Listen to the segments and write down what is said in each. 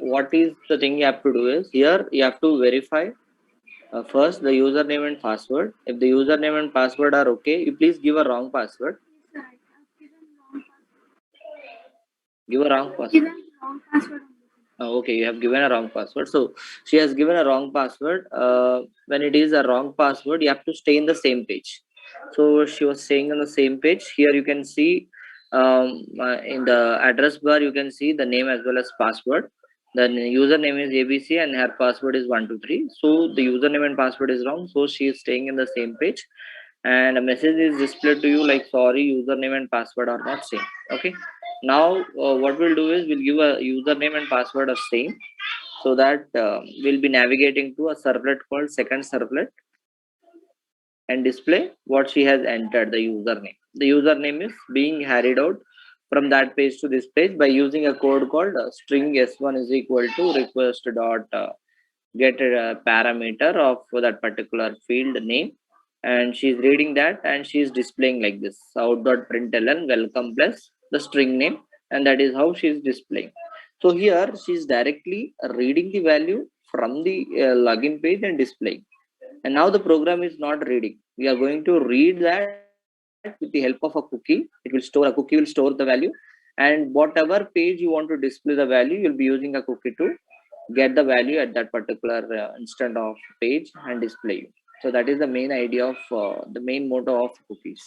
what is the thing you have to do is, here you have to verify first the username and password. If the username and password are okay, you please give a wrong password. Give a wrong password. Okay, you have given a wrong password. So she has given a wrong password. When it is a wrong password, you have to stay in the same page. So she was staying on the same page. Here you can see in the address bar, you can see the name as well as password. The username is ABC and her password is 123. So the username and password is wrong. So she is staying in the same page, and a message is displayed to you like, sorry, username and password are not same. Okay, now what we'll do is we'll give a username and password of same, so that we'll be navigating to a servlet called second servlet and display what she has entered, the username. The username is being carried out from that page to this page by using a code called string s1 is equal to request dot get a parameter of that particular field name, and she's reading that and she's displaying like this, out.println welcome plus the string name, and that is how she's displaying. So here she's directly reading the value from the login page and displaying. And now the program is not reading, we are going to read that with the help of a cookie. It will store, a cookie will store the value, and whatever page you want to display the value, you'll be using a cookie to get the value at that particular instant of page and display you. So that is the main idea of the main motto of cookies.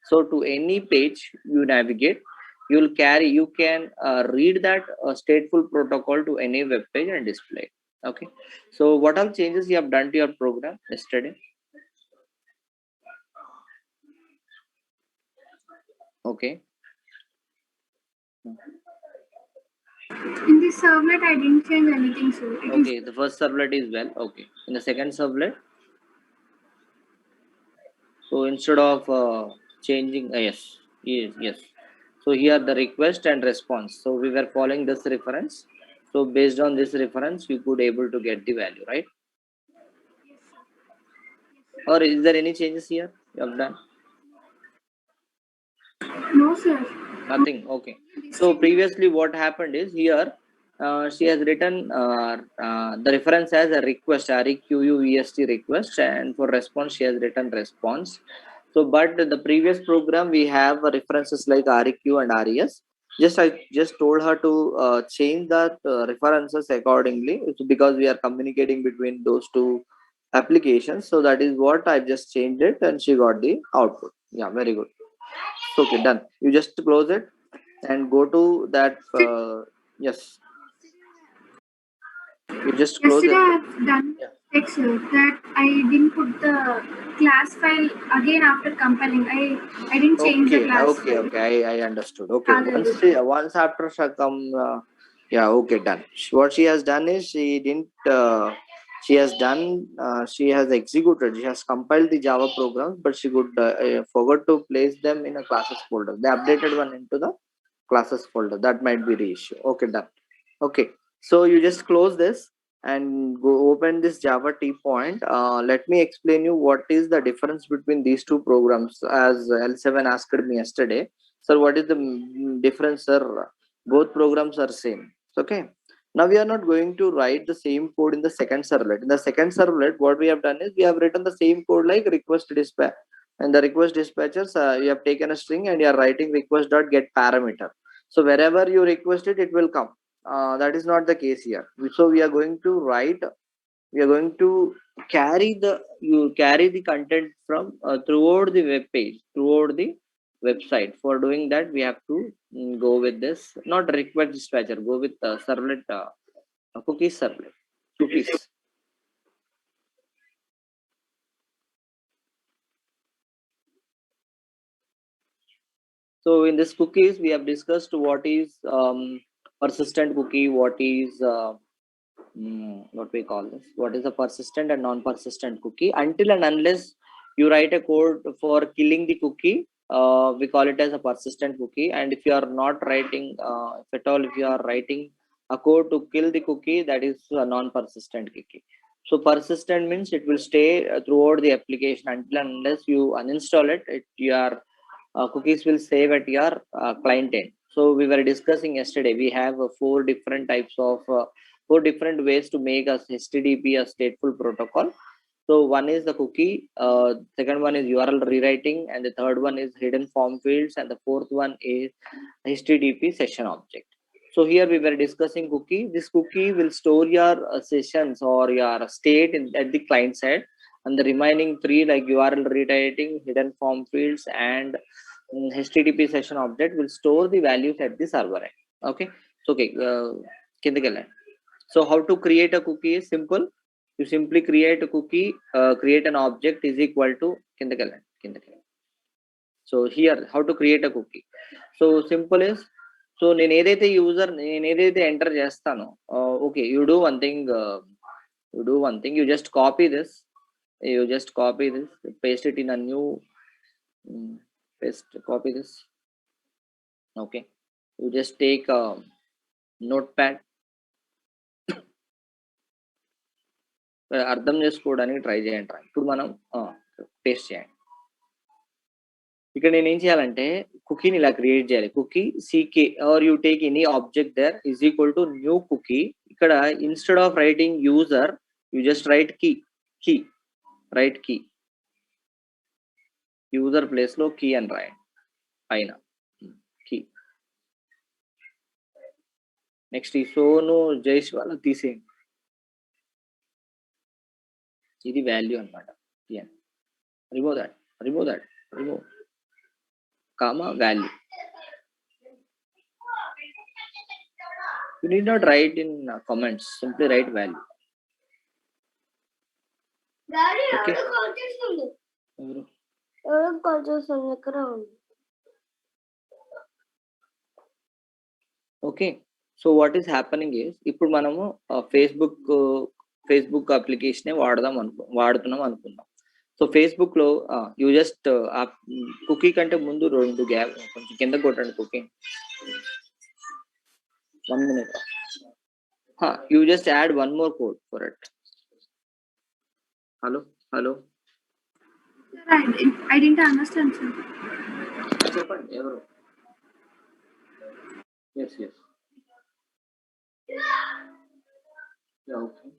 So to any page you navigate, you can read that stateful protocol to any web page and display. Okay, so what all changes you have done to your program yesterday? Okay. In the servlet, I didn't change anything, so it is. Okay, the first servlet is well. Okay, in the second servlet, so instead of changing, yes, yes, yes. So here the request and response. So we were following this reference. So based on this reference, you could able to get the value, right? Or is there any changes here you have done? No, sir. Nothing. Okay. So previously, what happened is here she has written the reference as a request, request request, and for response she has written response. So, but the previous program we have references like req and res. I just told her to change that references accordingly. It's because we are communicating between those two applications. So that is what I just changed it, and she got the output. Yeah, very good. Okay, done. You just close it and go to that. Yes, you just close Yesterday, it. I have done Yeah. mistake, sir, that I didn't put the class file again after compiling. I didn't change the Okay, class okay, file. okay. I understood. Okay, Hallelujah. once after she come, yeah, okay, done. What she has done is she didn't. She has done. She has executed. She has compiled the Java programs, but she could forgot to place them in a classes folder. They updated one into the classes folder. That might be the issue. Okay, done. Okay, so you just close this and go open this Java T point. Let me explain you what is the difference between these two programs, as L7 asked me yesterday. Sir, what is the difference, sir? Both programs are same. Okay. Now we are not going to write the same code in the second servlet. In the second servlet, what we have done is we have written the same code like request dispatch. And the request dispatchers, you have taken a string and you are writing request dot get parameter. So wherever you request it, it will come. That is not the case here. So we are going to write, we are going to carry the content from throughout the web page, throughout the website. For doing that, we have to go with this, not request dispatcher, go with servlet, cookies servlet, cookies. So in this cookies, we have discussed what is persistent cookie, what is what we call this, what is a persistent and non-persistent cookie. Until and unless you write a code for killing the cookie, we call it as a persistent cookie. And if you are not writing, if at all, if you are writing a code to kill the cookie, that is a non-persistent cookie. So persistent means it will stay throughout the application until and unless you uninstall it. Your cookies will save at your client end. So we were discussing yesterday, we have four different types of 4 different ways to make a HTTP a stateful protocol. So one is the cookie, second one is URL rewriting, and the third one is hidden form fields, and the fourth one is HTTP session object. So here we were discussing cookie. This cookie will store your sessions or your state at the client side, and the remaining three like URL rewriting, hidden form fields, and HTTP session object will store the values at the server end. Okay. So okay, so how to create a cookie is simple. You simply create a cookie, create an object is equal to so here how to create a cookie. So simple is, so నేను ఏదైతే user నేను ఏదైతే enter చేస్తానో okay you do one thing, you just copy this, paste it in a new copy this. Okay, you just take a notepad, అర్థం చేసుకోవడానికి try చేయండి. ఇప్పుడు మనం పేస్ట్ చేయండి. ఇక్కడ నేను ఏం చేయాలంటే కుకీని ఇలా క్రియేట్ చేయాలి. Cookie CK or you take any object there is equal to new cookie. ఇక్కడ instead of writing user you just write write key, user place లో కీ అని రాయండి పైన కీ. నెక్స్ట్ ఈ సోను జైష్ వాళ్ళ తీసేయండి, ఇది వాల్యూ అనమాట. Remove that comma value. You need not write in comments, simply write value. Okay. Okay, so what is happening is ఇప్పుడు మనము ఫేస్బుక్ అప్లికేషన్ వాడుతున్నాం అనుకుందాం. సో ఫేస్బుక్ లో యూ జస్ట్ ఆ కుకీ కంటే ముందు 2 గ్యాప్ కొంచెం కింద కొట్టండి cookie. 1 minute. You just add one more code for it. Hello. Sir, I didn't understand, sir. చెప్పండి ఎవరు. Yes. Yeah, okay.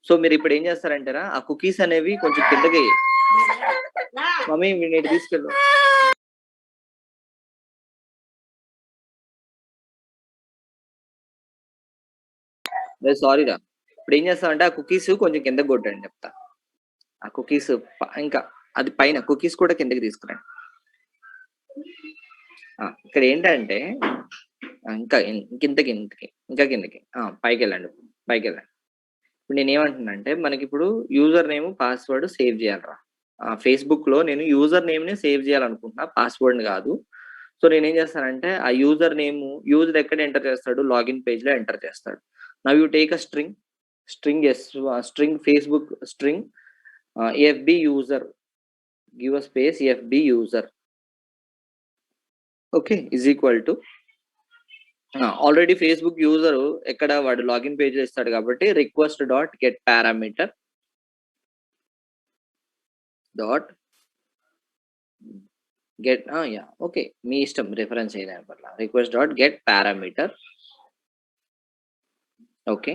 సో మీరు ఇప్పుడు ఏం చేస్తారంటారా, ఆ కుకీస్ అనేవి కొంచెం కిందకి మమ్మీ నేను తీసుకెళ్ళు. సారీ రా, ఇప్పుడు ఏం చేస్తామంటే ఆ కుకీస్ కొంచెం కిందకి కొట్టండి చెప్తా. ఆ కుకీస్ ఇంకా అది పైన కుకీస్ కూడా కిందకి తీసుకురండి. ఇక్కడ ఏంటంటే ఇంకా కిందకి పైకి వెళ్ళండి. ఇప్పుడు నేను ఏమంటున్నానంటే మనకి ఇప్పుడు యూజర్ నేమ్ పాస్వర్డ్ సేవ్ చేయాలరా. ఫేస్బుక్ లో నేను యూజర్ నేమ్ ని సేవ్ చేయాలనుకుంటున్నా, పాస్వర్డ్ కాదు. సో నేనేం చేస్తానంటే ఆ యూజర్ నేమ్ యూజర్ ఎక్కడ ఎంటర్ చేస్తాడు, లాగిన్ పేజ్ లో ఎంటర్ చేస్తాడు. Now you take a string Facebook string FB user, give a space FB user. Okay, is equal to already Facebook user ఎక్కడ వాడు లాగిన్ పేజ్ లో ఇస్తాడు కాబట్టి request dot get parameter dot get okay మీ ఇష్టం reference ఏదైనా పర్లా, request dot get parameter. Okay,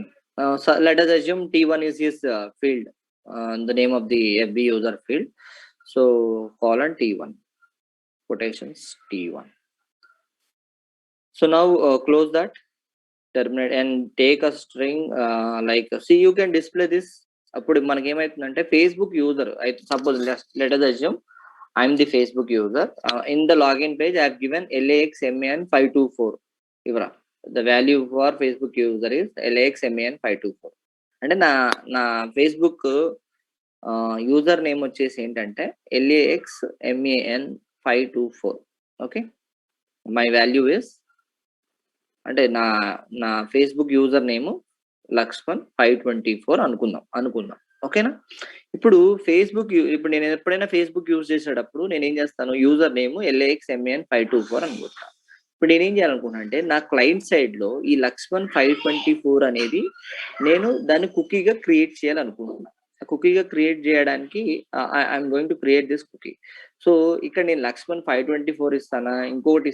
so let us assume T1 is his field, the name of the FB user field. So colon T1 quotations T1. So now close that, terminate and take a string like, see you can display this అప్పుడు మనకి ఏమైతుందంటే Facebook user అయితే suppose let us assume I'm the Facebook user. In the login page, I have given LAXMAN524. Ivra. The value for Facebook user is LAXMAN524. అంటే నా Facebook user name వచ్చేసి ఏంటంటే LAXMAN524. Okay, my value is అంటే నా Facebook user name Lakshman524 అనుకుందాం. ఓకేనా? ఇప్పుడు ఇప్పుడు నేను ఎప్పుడైనా ఫేస్బుక్ యూజ్ చేసేటప్పుడు నేను ఏం చేస్తాను, యూజర్ నేమ్ LAXMAN524 అనుకుంటా. ఇప్పుడు నేనేం చేయాలనుకున్నా అంటే నా క్లయింట్ సైడ్ లో ఈ Lakshman524 అనేది నేను దాన్ని కుకీగా క్రియేట్ చేయాలనుకుంటున్నా. కుకీగా క్రియేట్ చేయడానికి I'm going to create this cookie. So ఇక్కడ నేను Lakshman524 ఇస్తానా, ఇంకొకటి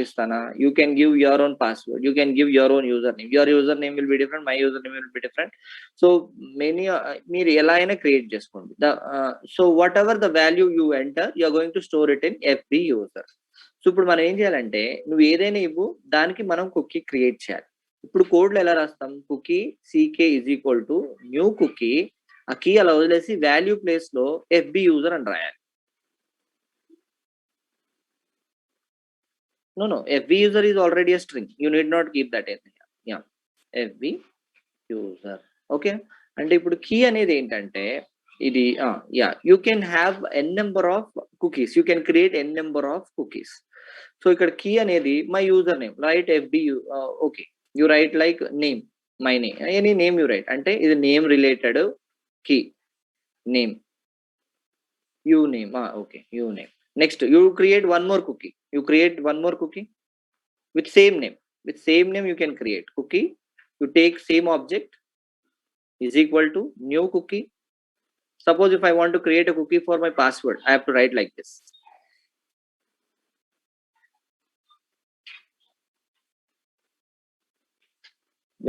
ఇస్తానా? You can give your own password, you can give your own user name. Your user name will be different, my user name will be different. So మీరు ఎలా అయినా create చేసుకోండి. So whatever the value you enter, you are going to store it in FB user. So ఇప్పుడు మనం ఏం చేయాలంటే నువ్వు ఏదైనా ఇవ్వు, దానికి మనం కుకీ క్రియేట్ చేయాలి. ఇప్పుడు కోడ్లో ఎలా రాస్తాం, కుకీ CK = న్యూ కుకీ, ఆ కీ అలా వదిలేసి వాల్యూ ప్లేస్ లో ఎఫ్బి యూజర్ అని రాయాలి. No, FB user is already a string. You need not keep that in here. Yeah, FB user. Okay. అంటే ఇప్పుడు కీ అనేది ఏంటంటే ఇది you can have n number of cookies, you can create n number of cookies. So ఇక్కడ key అనేది my user name, write FB. Okay, you write like name, my name, any name you write. అంటే ఇది name related key, name, you name. Okay, you name. Next, you create one more cookie. With same name. You can create cookie. You take same object is equal to new cookie. Suppose if I want to create a cookie for my password, I have to write like this.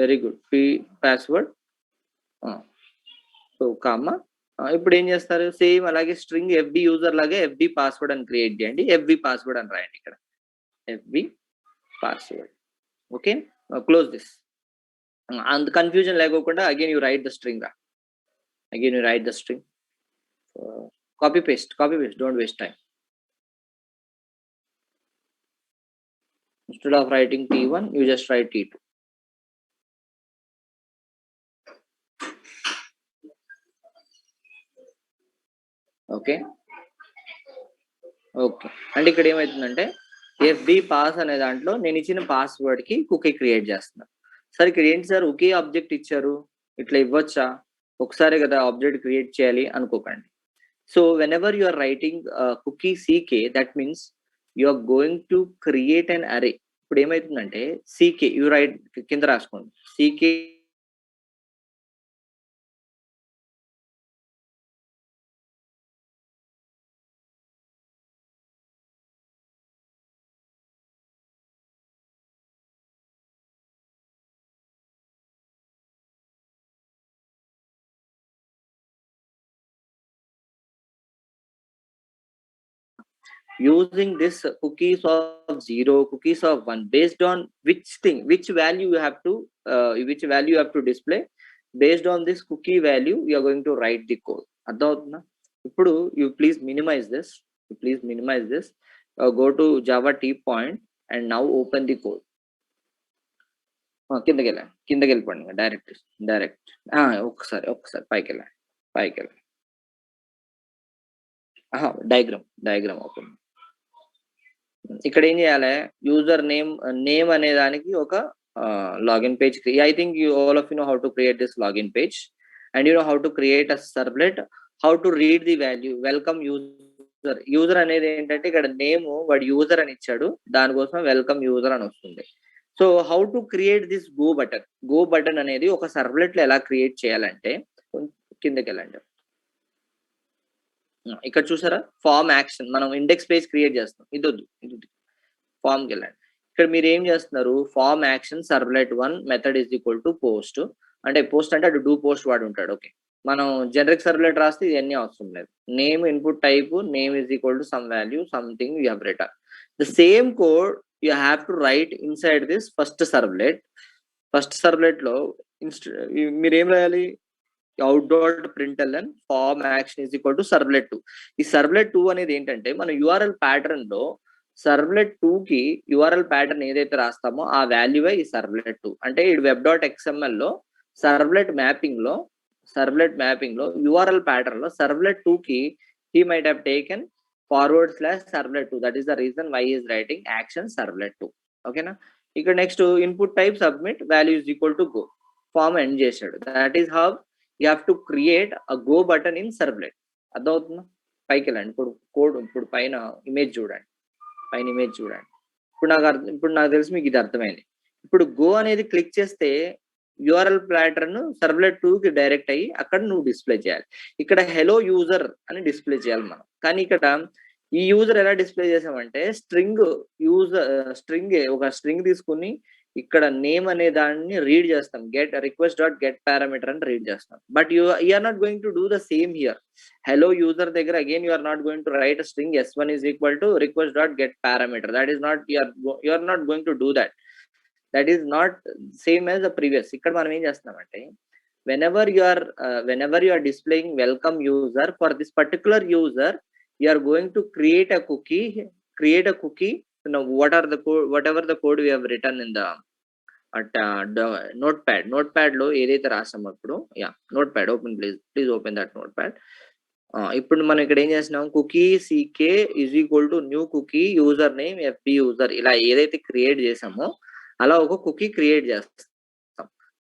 Very good. Password. So comma. ఇప్పుడు ఏం చేస్తారు, same అలాగే string FB user లాగే FB password అని create చేయండి, FB password అని రాయండి ఇక్కడ, FB password. Okay, close this. అంత కన్ఫ్యూజన్ లేకోకుండా again you write the string copy paste, don't waste time. Instead of writing T1, you just write T2. Okay, అంటే ఇక్కడ ఏమవుతుందంటే FB పాస్ అనే దాంట్లో నేను ఇచ్చిన పాస్వర్డ్ కి కుకీ క్రియేట్ చేస్తున్నాను. సరే ఇక్కడ ఏంటి సార్ ఒకే ఆబ్జెక్ట్ ఇచ్చారు, ఇట్లా ఇవ్వచ్చా, ఒకసారి కదా ఆబ్జెక్ట్ క్రియేట్ చేయాలి అనుకోకండి. So whenever you are writing cookie CK, that means you are going to create an array. ఇప్పుడు ఏమైతుందంటే CK యు రైట్, కింద రాసుకోండి CK using this cookies of 0, cookies of 1, based on which value you have to display. Based on this cookie value, you are going to write the code. అర్థమవుతుందా? ఇప్పుడు you please minimize this. Go to Java T point and now open the code. కిందకి వెళ్ళిపోండి direct. ఒకసారి పైకి వెళ్ళండి. Diagram open. ఇక్కడ ఏం చేయాలి, యూజర్ నేమ్ అనే దానికి ఒక login page. I think all of you know how to create this login page, and you know how to create a servlet, how to read the value. Welcome user అనేది ఏంటంటే ఇక్కడ name వాడు user అని ఇచ్చాడు, దానికోసం welcome user అని వస్తుంది. So how to create this go button అనేది ఒక సర్వ్లెట్ లో ఎలా క్రియేట్ చేయాలంటే కిందకి వెళ్ళండి. ఇక్కడ చూసారా, ఫార్మ్ యాక్షన్, మనం ఇండెక్స్ పేజ్ క్రియేట్ చేస్తాం. ఇది ఫార్మ్ కి వెళ్ళండి. ఇక్కడ మీరు ఏం చేస్తున్నారు, form action servlet1 method is equal to post. అంటే పోస్ట్ అంటే అటు డూ పోస్ట్ వాడు ఉంటాడు. ఓకే, మనం జనరిక్ సర్వ్లెట్ రాస్తే ఇవన్నీ అవసరం లేదు. Name input type, name is equal to some value, something you have return. The same code you have to write inside this first servlet లో మీరు ఏం రాయాలి, outdoor println form action is equal to servlet 2. ఈ servlet 2 అనేది ఏంటంటే మన URL pattern లో servlet 2 కి యూఆర్ఎల్ ప్యాటర్న్ ఏదైతే రాస్తామో ఆ వాల్యూవే ఈ సర్వ్లెట్ 2. అంటే ఈ వెబ్ డాట్ ఎక్స్ఎంఎల్ లో సర్వ్లెట్ మ్యాపింగ్ లో యూఆర్ఎల్ ప్యాటర్న్ లో సర్వ్లెట్ 2 కి he might have taken /servlet 2. that is the reason why he is writing action servlet 2. ఓకేనా. ఇక్కడ next input type submit value is equal to go form end చేశాడు. That is how you have to create a go button in servlet. అర్థమవుతుందా? పైకి వెళ్ళండి. ఇప్పుడు code ఇప్పుడు పైన image చూడండి. ఇప్పుడు నాకు తెలిసి మీకు ఇది అర్థమైంది. ఇప్పుడు గో అనేది క్లిక్ చేస్తే యూఆర్ఎల్ ప్యాటర్న్ సర్వ్లెట్ 2 కి డైరెక్ట్ అయ్యి అక్కడ నువ్వు డిస్ప్లే చేయాలి. ఇక్కడ హెలో యూజర్ అని డిస్ప్లే చేయాలి మనం. కానీ ఇక్కడ ఈ యూజర్ ఎలా డిస్ప్లే చేసామంటే స్ట్రింగ్ ఒక స్ట్రింగ్ తీసుకుని ఇక్కడ నేమ్ అనే దాన్ని రీడ్ చేస్తాం. Get request dot get parameter అని రీడ్ చేస్తాం. But you are not going to do the same here. Hello user దగ్గర again you are not going to write string s1 is equal to request dot get parameter. That is not, you are not going to do that. That is not same as the previous. ఇక్కడ మనం ఏం చేస్తున్నామంటే whenever you are displaying welcome user, for this particular user you are going to create a cookie. Whatever the code we have written in the notepad లో ఏదైతే రాసామో ఇప్పుడు notepad open, please open that notepad. ఇప్పుడు మనం ఇక్కడ ఏం చేస్తున్నాం, cookie CK is equal to new cookie user name FB user, ఇలా ఏదైతే క్రియేట్ చేసామో అలా ఒక కుకీ క్రియేట్ చేస్తాం.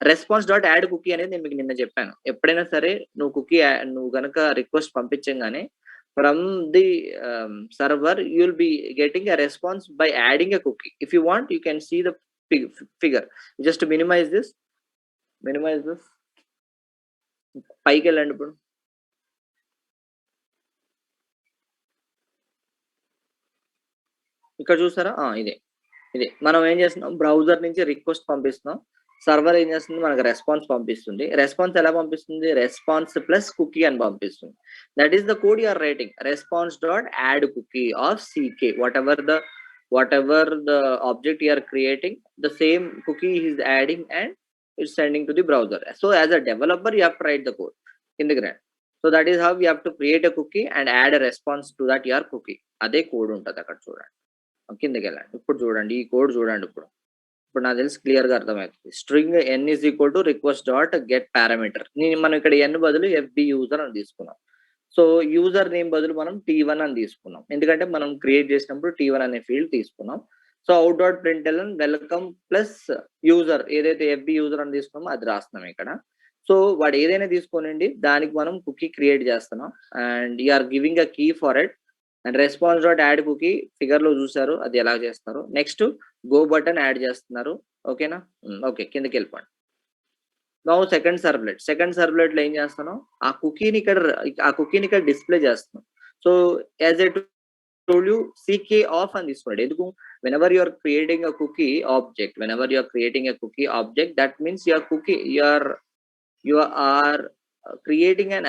రెస్పాన్స్ డాట్ యాడ్ కుకీ అనేది నేను మీకు నిన్న చెప్పాను. ఎప్పుడైనా సరే నువ్వు గనక రిక్వెస్ట్ పంపించగానే from the server you will be getting a response by adding a cookie. If you want, you can see the figure. Just minimize this. పైకి వెళ్ళండి. ఇప్పుడు ఇక్కడ చూసారా, ఇదే మనం ఏం చేస్తున్నాం, బ్రౌజర్ నుంచి రిక్వెస్ట్ పంపిస్తున్నాం, సర్వర్ ఏం చేస్తుంది, మనకు రెస్పాన్స్ పంపిస్తుంది. రెస్పాన్స్ ఎలా పంపిస్తుంది, రెస్పాన్స్ ప్లస్ కుకీ అని పంపిస్తుంది. That is the code you are writing, response dot add cookie of CK, whatever the object you are creating, the same cookie is adding and it's sending to the browser. So as a developer you have to write the code in the grant. So that is how you have to create a cookie and add a response to that your cookie. అదే code ఉంటుంది అక్కడ చూడండి. కిందకి వెళ్ళండి. ఇప్పుడు చూడండి ఈ code చూడండి. ఇప్పుడు నాకు తెలిసి క్లియర్ గా అర్థమవుతుంది. String n is equal to request dot get parameter. మనం ఇక్కడ n బదులు fb యూజర్ అని తీసుకున్నాం. సో యూజర్ నేమ్ బదులు మనం t1 అని తీసుకున్నాం, ఎందుకంటే మనం క్రియేట్ చేసినప్పుడు t1 అనే ఫీల్డ్ తీసుకున్నాం. So out dot println welcome plus user, ఏదైతే fb యూజర్ అని తీసుకున్నామో అది రాస్తున్నాం ఇక్కడ. సో వాడు ఏదైనా తీసుకోనండి, దానికి మనం కుకీ క్రియేట్ చేస్తున్నాం and you're giving a key for it. And response dot add cookie figure లో చూసారు అది ఎలా చేస్తారు. నెక్స్ట్ గో బటన్ యాడ్ చేస్తున్నారు. ఓకేనా, ఓకే కిందకి వెళ్ళిపోండి. నౌ సెకండ్ సర్వ్లెట్ లో ఏం చేస్తాను, ఆ కుకీని ఇక్కడ డిస్ప్లే చేస్తున్నాం. So as I told you CK of అని తీసుకోండి. ఎందుకు, whenever you are creating a cookie object, that means you are creating an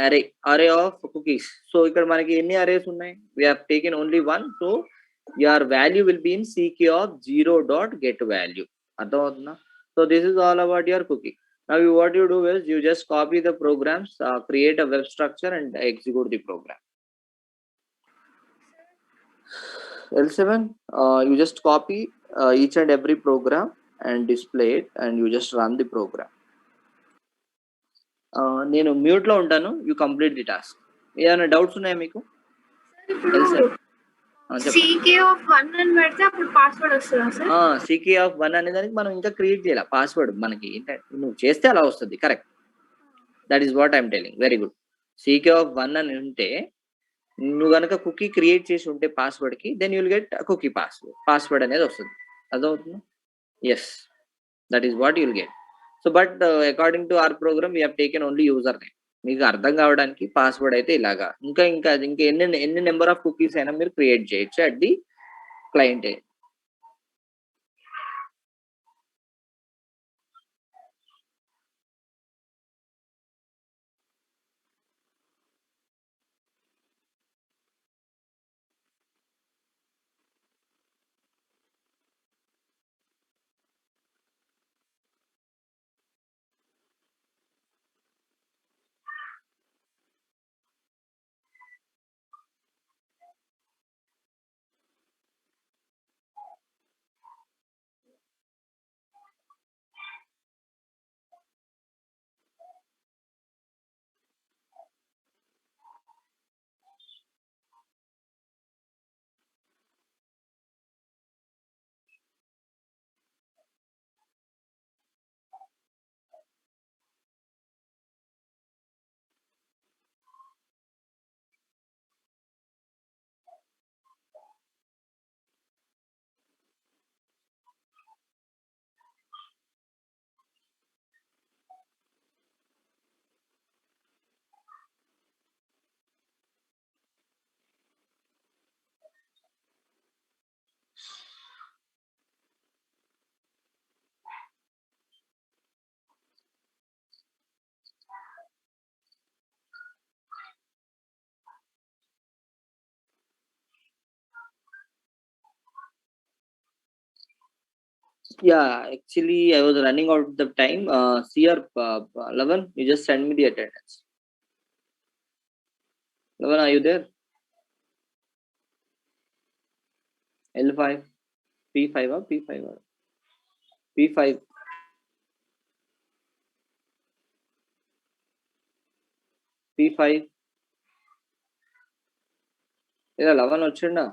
array of cookies. So ఇక్కడ మనకి ఎన్ని arrays ఉన్నాయి, we have taken only one. So your value will be in CK of 0.getValue. అర్థమవుతుందా? So this is all about your cookie. Now what you do is you just copy the programs, create a web structure and execute the program. L7, you just copy each and every program and display it and you just run the program. నేను mute లో ఉంటాను, you complete the task. ఏమైనా doubts ఉన్నాయా మీకు? CK of 1 అని పెడితే అప్పుడు password వస్తుందా సార్? CK of 1 అనే దానికి మనం ఇంకా క్రియేట్ చేయాలి పాస్వర్డ్. మనకి ఏంటంటే నువ్వు చేస్తే అలా వస్తుంది. Correct, that is what I'm telling. Very good. CK of 1 అని ఉంటే నువ్వు కనుక కుకీ క్రియేట్ చేసి ఉంటే పాస్వర్డ్ కి, then you'll get cookie password అనేది వస్తుంది. అర్థమవుతుందా? Yes, that is what you'll get. So but according to our program we have taken only user name. మీకు అర్థం కావడానికి పాస్వర్డ్ అయితే ఇలాగా, ఇంకా ఎన్ని నెంబర్ ఆఫ్ కుకీస్ అయినా మీరు క్రియేట్ చేయొచ్చు at the client. Yeah, actually, I was running out of the time. See your Lavan, you just send me the attendance. Lavan, are you there? L5, P5, P5, P5. P5. ఇలా 11 వచ్చిండా?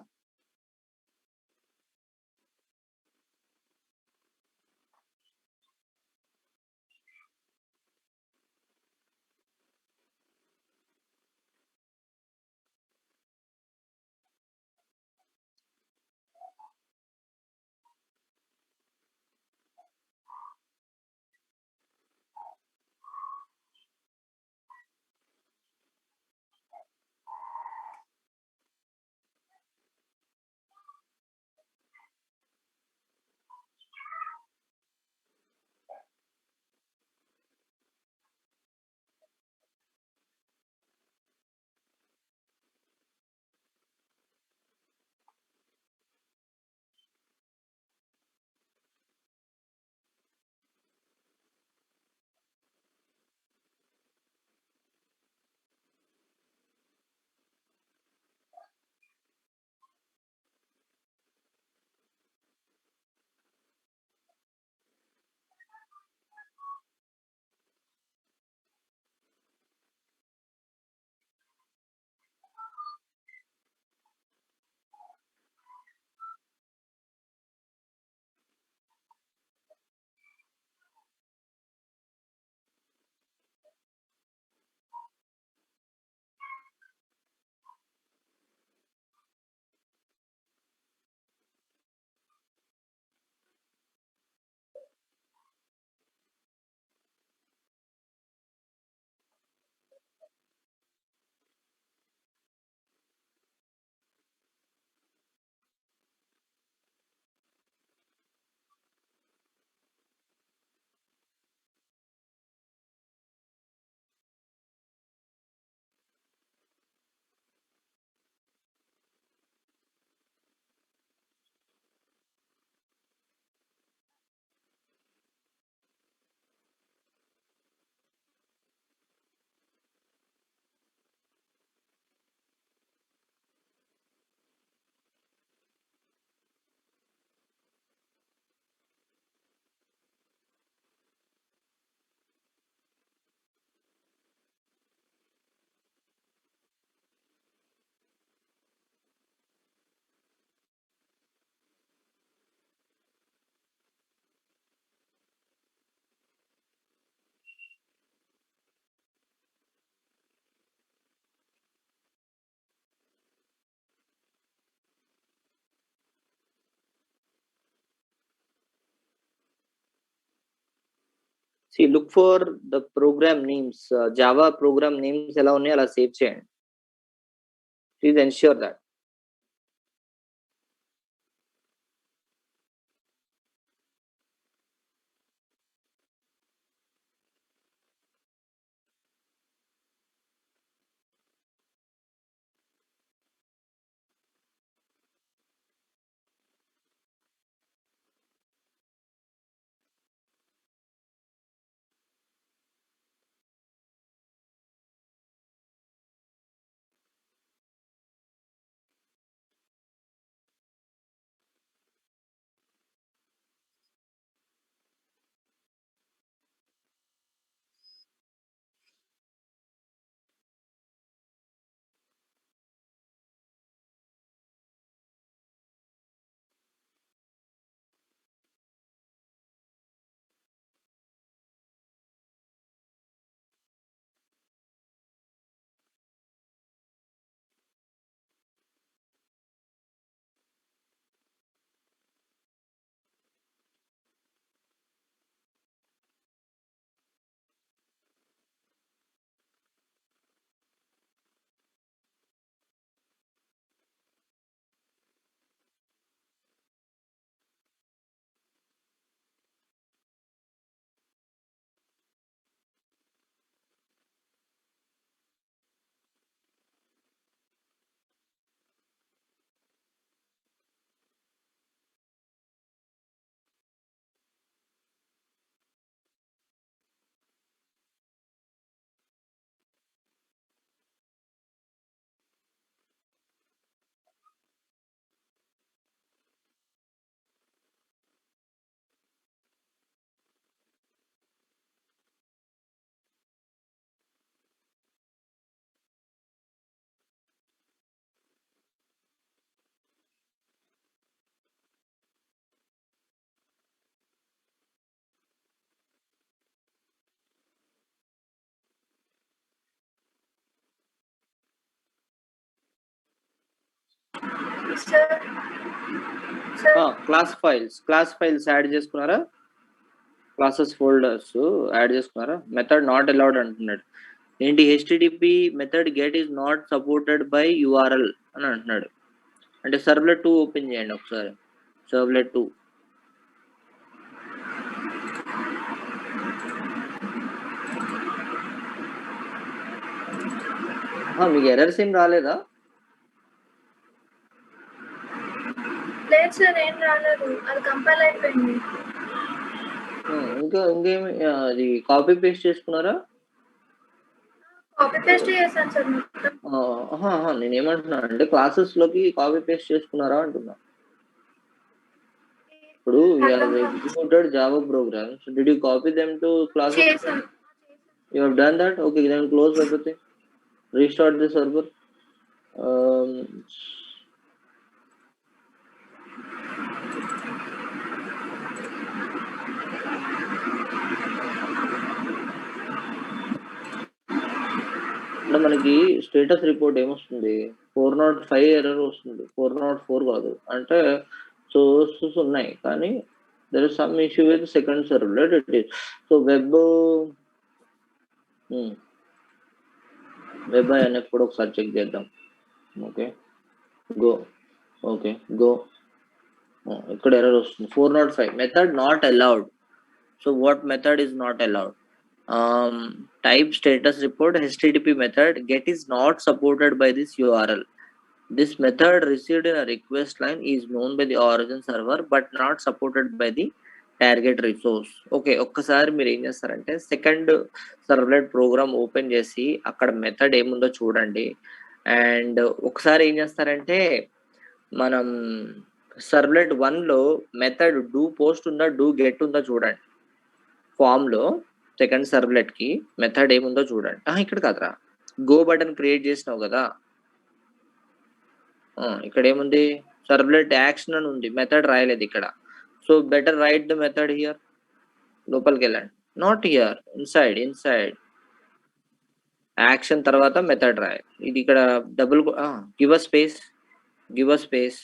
See, look for the program names. Java program names ఎలా ఉన్నాయో అలా save చేయండి. Please ensure that. sir. Class files add చేసుకున్నారా? Classes folders add చేసుకున్నారా? Method not allowed అంటున్నాడు. ఏంటి HTTP method get is not supported by URL అని అంటున్నాడు. అంటే సర్వ్లెట్ 2 ఓపెన్ చేయండి ఒకసారి. సర్వ్లెట్ 2 మీకు ఎర్రర్స్ ఏం రాలేదా? లేదు సార్, ఏం రాలేదు, అది కంపైల్ అయిపోయింది. ఇంకేమి అది కాపీ పేస్ట్ చేసుకున్నారా? కాపీ పేస్ట్ చేశాను సార్ మొత్తం. నేను ఏమంటున్నాను అంటే క్లాసెస్ లోకి కాపీ పేస్ట్ చేసుకున్నారా అంటున్నా. ఇప్పుడు executed Java programmes, did you copy them to classes? You have done that? Okay, then close everything. Restart the server. మనకి స్టేటస్ రిపోర్ట్ ఏమొస్తుంది? 405 ఎర్రర్ వస్తుంది, 404 కాదు. అంటే సోర్సెస్ ఉన్నాయి కానీ there is some issue with second servlet. It is so web INF కూడా ఒకసారి check చేద్దాం. ఓకే గో ఇక్కడ ఎర్రర్ వస్తుంది 405 method not allowed. So what method is not allowed? Type status report http method get is not supported by this URL. This method received in a request line is known by the origin server but not supported by the target resource. Okay, ఒక్కసారి మీరు ఏం చేస్తారంటే second servlet programme open చేసి అక్కడ method ఏముందో చూడండి. And ఒకసారి ఏం చేస్తారంటే మనం సర్వ్లెట్ 1లో మెథడ్ డూ పోస్ట్ ఉందా డూ గెట్ ఉందా చూడండి. ఫామ్లో సెకండ్ సర్వ్లెట్ కి మెథడ్ ఏముందో చూడండి. ఇక్కడ కాదురా, గో బటన్ క్రియేట్ చేసినావు కదా, ఇక్కడ ఏముంది సర్వ్లెట్ యాక్షన్ అని ఉంది, మెథడ్ రాయలేదు ఇక్కడ. So better right the method here. లోపలికి వెళ్ళండి, నాట్ హియర్, ఇన్సైడ్ యాక్షన్ తర్వాత మెథడ్ రాయాలి. ఇది ఇక్కడ double give a space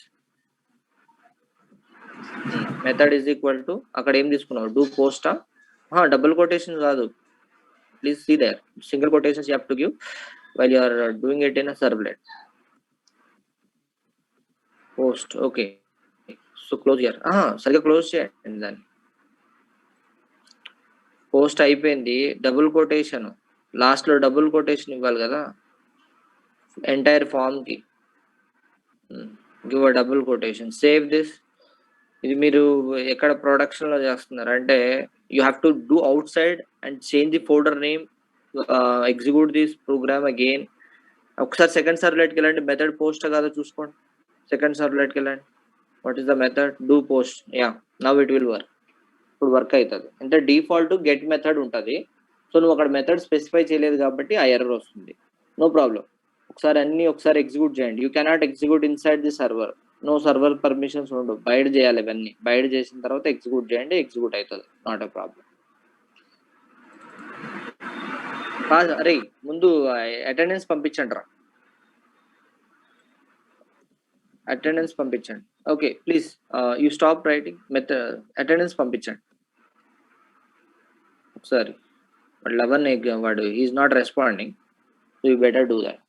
method is equal to అక్కడ ఏం తీసుకున్నావు డూ పోస్టా? డబుల్ కొటేషన్ కాదు, please see there, single quotations you have to give while you are doing it in a servlet. Post, okay, so close here. సరిగా close చేయండి దాన్ని. Post అయిపోయింది, double quotation last లో double quotation ఇవ్వాలి కదా entire form కి. Give a double quotation, save this. ఇది మీరు ఎక్కడ ప్రొడక్షన్ లో చేస్తున్నారు అంటే you have to do outside and change the folder name, execute this program again. ఒకసారి సెకండ్ సర్వ్లెట్కి వెళ్ళండి, మెథడ్ పోస్ట్ కాదో చూసుకోండి. సెకండ్ సర్వ్లెట్కి వెళ్ళండి, what is the method do post. Now it will work. ఇప్పుడు వర్క్ అవుతుంది. అంటే డిఫాల్ట్ గెట్ మెథడ్ ఉంటుంది. సో నువ్వు అక్కడ మెథడ్ స్పెసిఫై చేయలేదు కాబట్టి ఆ ఎర్రర్ వస్తుంది. నో ప్రాబ్లం, ఒకసారి ఎగ్జిక్యూట్ చేయండి. You cannot execute inside the server, no server permissions ఉండవు, బయట చేయాలి. ఇవన్నీ బయట చేసిన తర్వాత ఎగ్జిక్యూట్ చేయండి, ఎగ్జిక్యూట్ అవుతుంది, నాట్ ఎ ప్రాబ్లం. అరే ముందు అటెండెన్స్ పంపించండి రా, అటెండెన్స్ పంపించండి. Okay please you stop writing, attendance పంపించండి ఒకసారి. 11 వాడు is not responding, so you better do that.